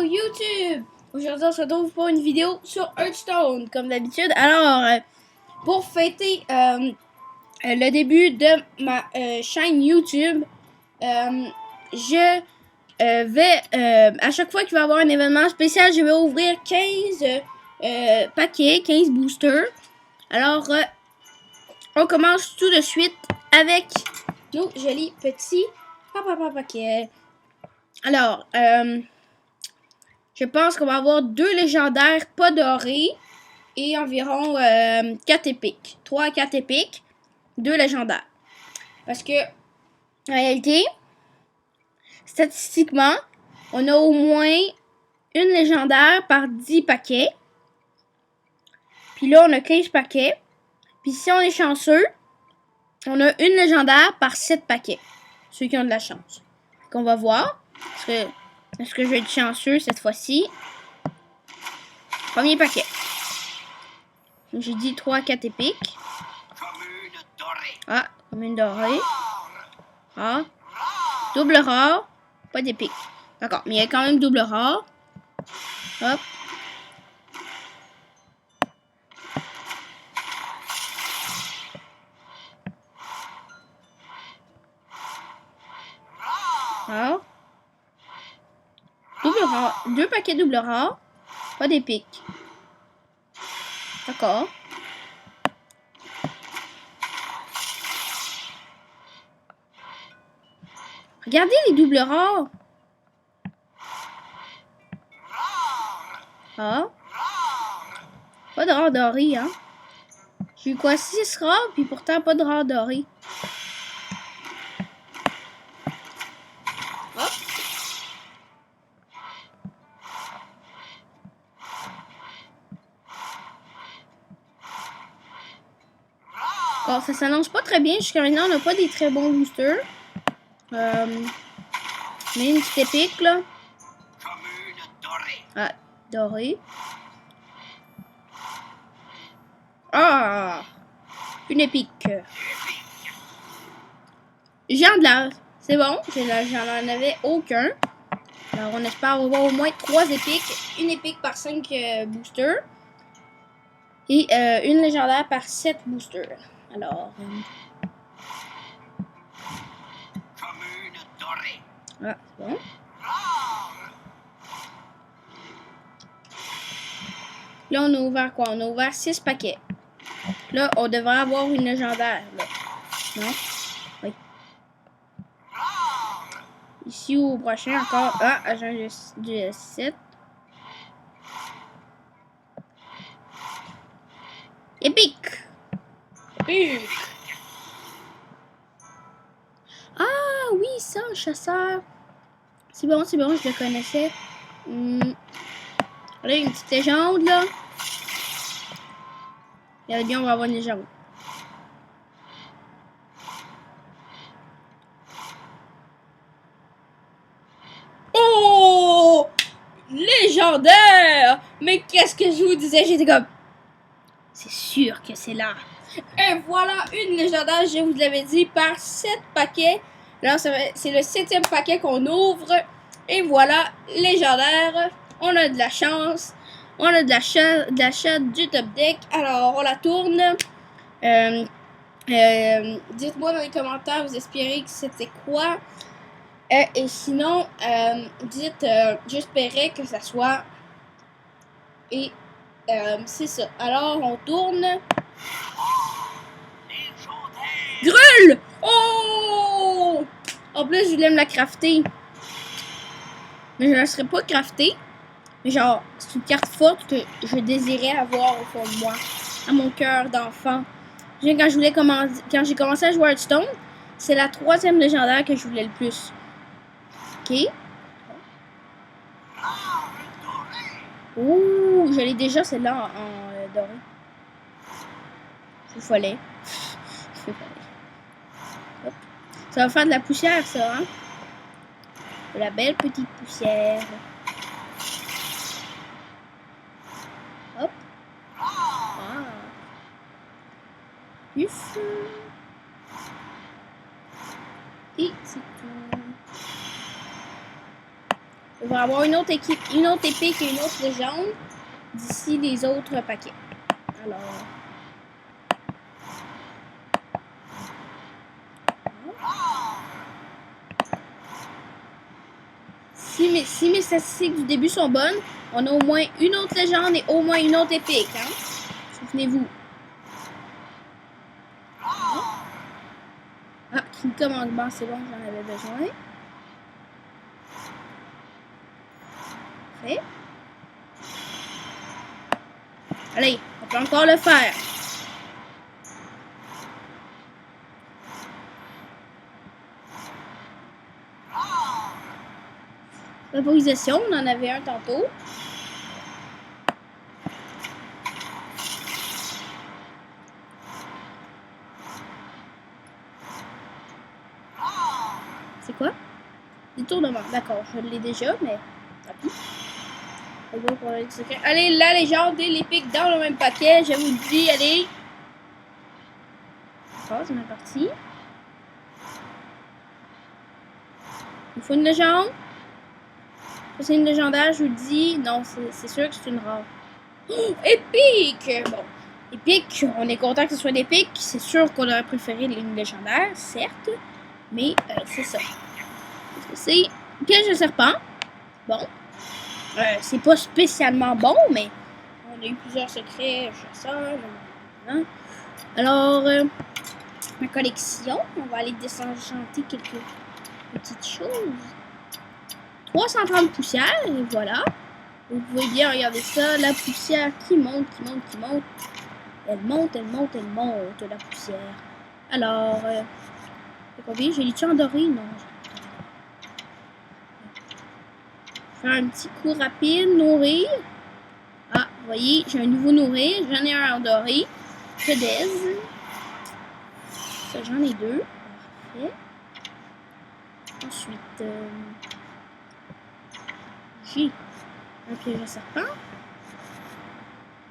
YouTube! Aujourd'hui, on se retrouve pour une vidéo sur Hearthstone, comme d'habitude. Alors, pour fêter le début de ma chaîne YouTube, je vais, à chaque fois qu'il va y avoir un événement spécial, je vais ouvrir 15 paquets, 15 boosters. Alors, on commence tout de suite avec nos jolis petits paquets. Alors, je pense qu'on va avoir 2 légendaires pas dorés et environ 4 épiques. 3 à 4 épiques, 2 légendaires. Parce que, en réalité, statistiquement, on a au moins une légendaire par 10 paquets. Puis là, on a 15 paquets. Puis si on est chanceux, on a une légendaire par 7 paquets. Ceux qui ont de la chance. Donc on va voir. Est-ce que je vais être chanceux cette fois-ci? Premier paquet. J'ai dit 3 à 4 épiques. Ah, commune dorée. Ah. Double rare. Pas d'épique. D'accord, mais il y a quand même double rare. Hop. Rare. Double rare. 2 paquets double rare. Pas d'épique. D'accord. Regardez les doubles rares. Ah. Pas de rare doré, hein. J'ai eu quoi? 6 rares, puis pourtant pas de rare doré. Hop. Bon, ça s'annonce pas très bien. Jusqu'à maintenant, on n'a pas des très bons boosters. Mais une petite épique, là. Ah, doré. Ah! Une épique. J'ai de la... C'est bon, j'en avais aucun. Alors, on espère avoir au moins 3 épiques. Une épique par 5 boosters. Et une légendaire par 7 boosters. Alors... Ah, c'est bon. Là, on a ouvert quoi? On a ouvert 6 paquets. Là, on devrait avoir une légendaire. Là. Non? Oui. Ici, au prochain, encore. Ah, agent du 7. Épique! Épique! Ah, oui, ça, le chasseur. C'est bon, je le connaissais. Là, une petite légende, là. Regardez bien, on va avoir une légende. Oh! Légendaire! Mais qu'est-ce que je vous disais? J'étais comme... C'est sûr que c'est là. Et voilà une légendaire, je vous l'avais dit, par 7 paquets. Là, c'est le 7e paquet qu'on ouvre. Et voilà, légendaire. On a de la chance. On a de l'achat du top deck. Alors, on la tourne. Dites-moi dans les commentaires, vous espérez que c'était quoi. Et sinon, dites, j'espérais que ça soit. Et c'est ça. Alors, on tourne. Grul! Oh! En plus, je voulais me la crafter. Mais je ne la serais pas craftée. Mais genre, c'est une carte forte que je désirais avoir au fond de moi. À mon cœur d'enfant. Quand j'ai commencé à jouer à Hearthstone, c'est la 3e légendaire que je voulais le plus. Ok. Ouh, je l'ai déjà celle-là en doré. Foufollet. Hop. Ça va faire de la poussière, ça, hein? De la belle petite poussière. Hop. Ah. Plus. Et c'est tout. Il va y avoir une autre équipe, une autre épique et une autre légende d'ici les autres paquets. Alors. Si mes statistiques du début sont bonnes, on a au moins une autre légende et au moins une autre épique. Hein? Souvenez-vous. Ah, qui commandement, c'est bon, j'en avais besoin. Fait. Allez, on peut encore le faire. Vaporisation, on en avait un tantôt. C'est quoi? Détournement. D'accord, je l'ai déjà, mais tant pis. Allez, la légende et l'épique dans le même paquet. Je vous le dis, allez. D'accord, c'est ma partie. Il faut une légende. Ça, c'est une légendaire, je vous le dis. Non, c'est sûr que c'est une rare. Oh, épique! Bon, épique, on est content que ce soit une épique. C'est sûr qu'on aurait préféré une légendaire, certes. Mais c'est ça. C'est piège de serpent. Bon. C'est pas spécialement bon, mais on a eu plusieurs secrets, chasseurs. Alors, ma collection, on va aller désenchanter quelques petites choses. 330 poussières, et voilà. Vous pouvez bien regarder ça, la poussière qui monte, qui monte, qui monte. Elle monte, elle monte, elle monte, la poussière. Alors, c'est combien? J'ai les-tu endoré? Non. Faire un petit coup rapide, nourrir. Ah, vous voyez, j'ai un nouveau nourrir. J'en ai un endoré. Fedez. Ça, j'en ai deux. Parfait. Ensuite, j'ai un piège à serpent.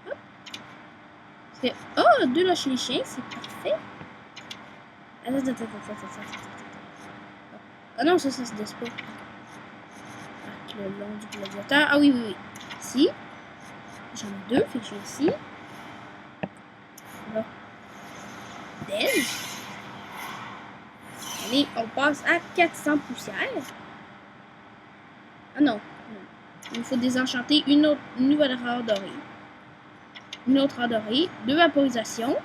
Hop. Oh, deux lâcher les chiens, c'est parfait. Attends. Ah non, ça se laisse pas. Le long du gladiateur. Ah oui. Ici. J'en ai deux, fait que j'ai ici. Là. Dej. Allez, on passe à 400 poussières. Ah non. Il faut désenchanter une nouvelle rare dorée. Une autre rare dorée. 2 vaporisations.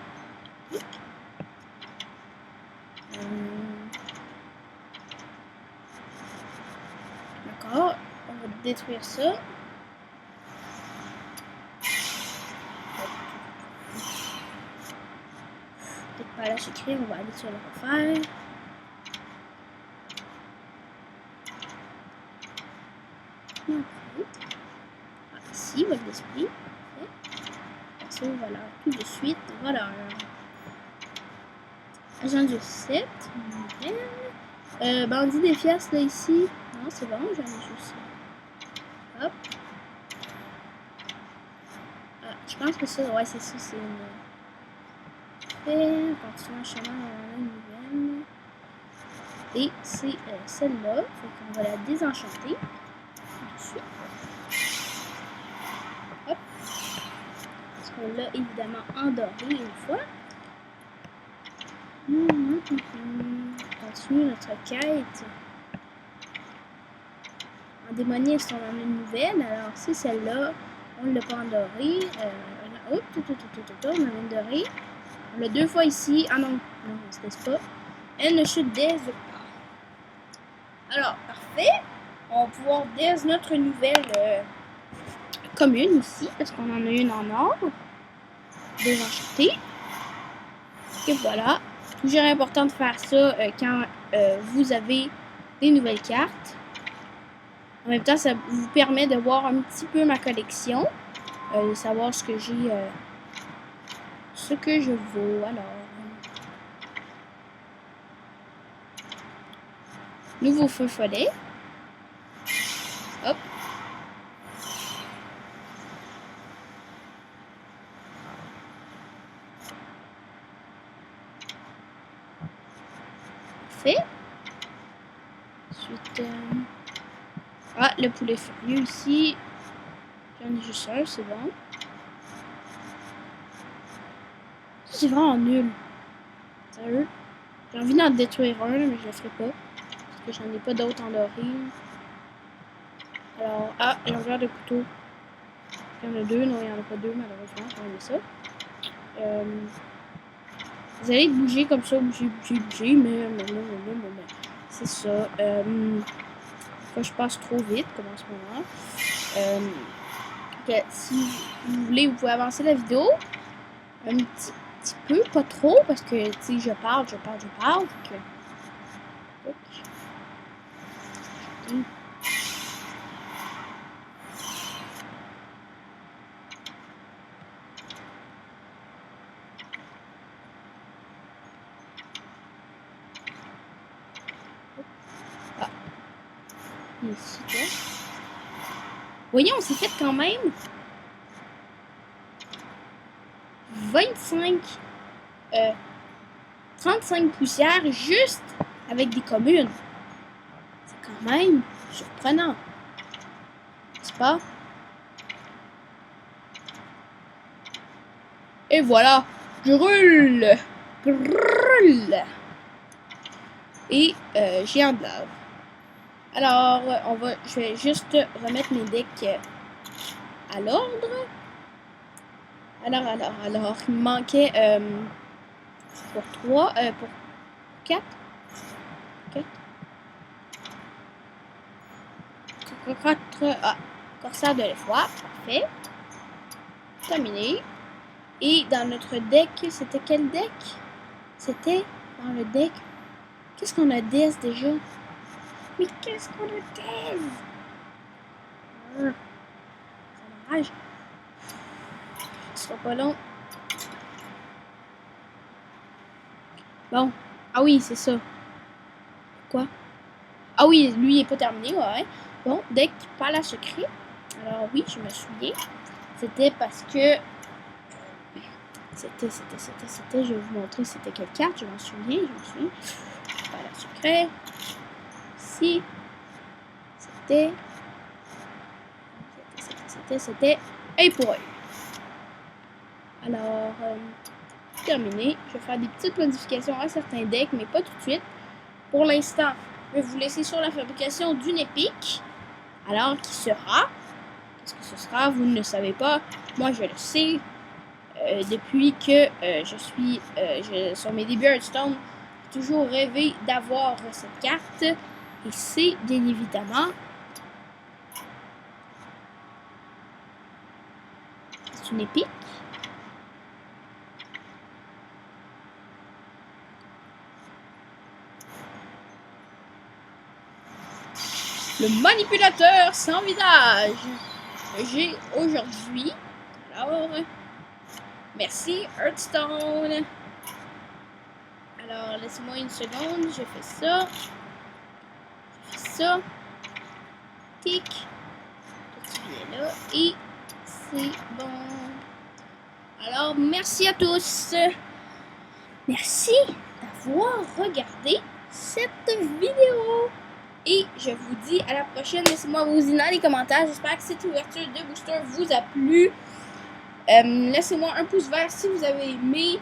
D'accord. On va détruire ça. Peut-être pas la écrire, on va aller sur le refaire. Ah, ici, votre esprit. Ça, voilà, tout de suite. Voilà. Agent du 7. Bandit des fiasses, là, ici. Non, c'est bon, j'en ai juste. Hop. Ah, je pense que ça, ouais, c'est ça, c'est une. Fait, continuons chemin dans la nouvelle. Et c'est celle-là. Fait qu'on va la désenchanter. Tout de suite. Hop. Parce qu'on l'a évidemment endoré une fois. Continue notre quête. En démonie, elles sont dans une nouvelle. Alors, c'est celle-là. On ne l'a pas endorée. On a une dorée. On l'a 2 fois ici. Ah non, on se laisse pas. Elle ne chute dès pas. Alors, parfait. On va pouvoir dès notre nouvelle commune ici, parce qu'on en a une en or. Désenchantée. Et voilà. Toujours important de faire ça quand vous avez des nouvelles cartes. En même temps, ça vous permet de voir un petit peu ma collection. De savoir ce que j'ai. Ce que je vaux. Alors. Nouveau feu follet. Hop. Parfait. Ensuite. Ah, le poulet furieux ici. J'en ai juste un, c'est bon. C'est vraiment nul. Sérieux? J'ai envie d'en détruire un, mais je le ferai pas. Parce que j'en ai pas d'autres en doré. Alors, ah, l'envers de couteau. Il y en a deux. Non, il n'y en a pas deux, malheureusement. J'ai aimé ça. Vous allez bouger comme ça, bouger, mais c'est ça. Faut que je passe trop vite, comme en ce moment. Que si vous voulez, vous pouvez avancer la vidéo un petit peu, pas trop, parce que, tu sais, je parle. Donc, ici, là. Voyons, on s'est fait quand même 35 poussières juste avec des communes. C'est quand même surprenant. N'est-ce pas? Et voilà, je roule. Et j'ai un lave. Alors, je vais juste remettre mes decks à l'ordre. Alors, il me manquait pour 3, pour 4. 4, corsaire de l'effroi, parfait. Terminé. Et dans notre deck, c'était quel deck? C'était dans le deck. Qu'est-ce qu'on a des déjà? Mais qu'est-ce qu'on a des? Ça m'enrage. Ce sera pas long. Bon. Ah oui, c'est ça. Quoi? Ah oui, lui, il n'est pas terminé, ouais. Bon, deck Palais secret. Alors oui, je me souviens. C'était parce que... C'était, je vais vous montrer c'était quelle carte, je m'en souviens. Palais secret. Ici. C'était œil pour œil. Alors, terminé. Je vais faire des petites modifications à certains decks, mais pas tout de suite. Pour l'instant, je vais vous laisser sur la fabrication d'une épique. Alors, qui sera? Qu'est-ce que ce sera? Vous ne le savez pas. Moi, je le sais. Depuis que je suis sur mes débuts Hearthstone, j'ai toujours rêvé d'avoir cette carte. Et c'est bien évidemment... C'est une épique. Le manipulateur sans visage que j'ai aujourd'hui. Alors, merci Hearthstone. Alors, laissez-moi une seconde. Je fais ça. Tic. Tu viens là. Et c'est bon. Alors, merci à tous. Merci d'avoir regardé cette vidéo. Et je vous dis à la prochaine. Laissez-moi vos idées dans les commentaires. J'espère que cette ouverture de booster vous a plu. Laissez-moi un pouce vert si vous avez aimé.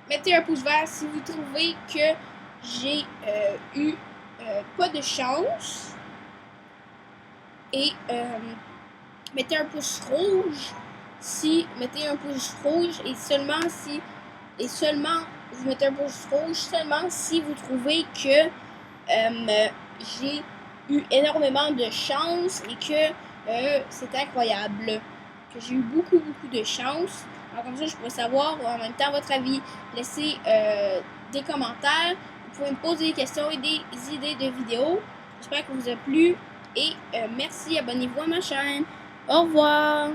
Mettez un pouce vert si vous trouvez que j'ai eu pas de chance. Et mettez un pouce rouge et seulement vous mettez un pouce rouge seulement si vous trouvez que j'ai eu énormément de chance et que c'est incroyable, que j'ai eu beaucoup de chance. Alors comme ça, je pourrais savoir en même temps votre avis. Laissez des commentaires. Vous pouvez me poser des questions et des idées de vidéos. J'espère que vous a plu et merci. Abonnez-vous à ma chaîne. Au revoir.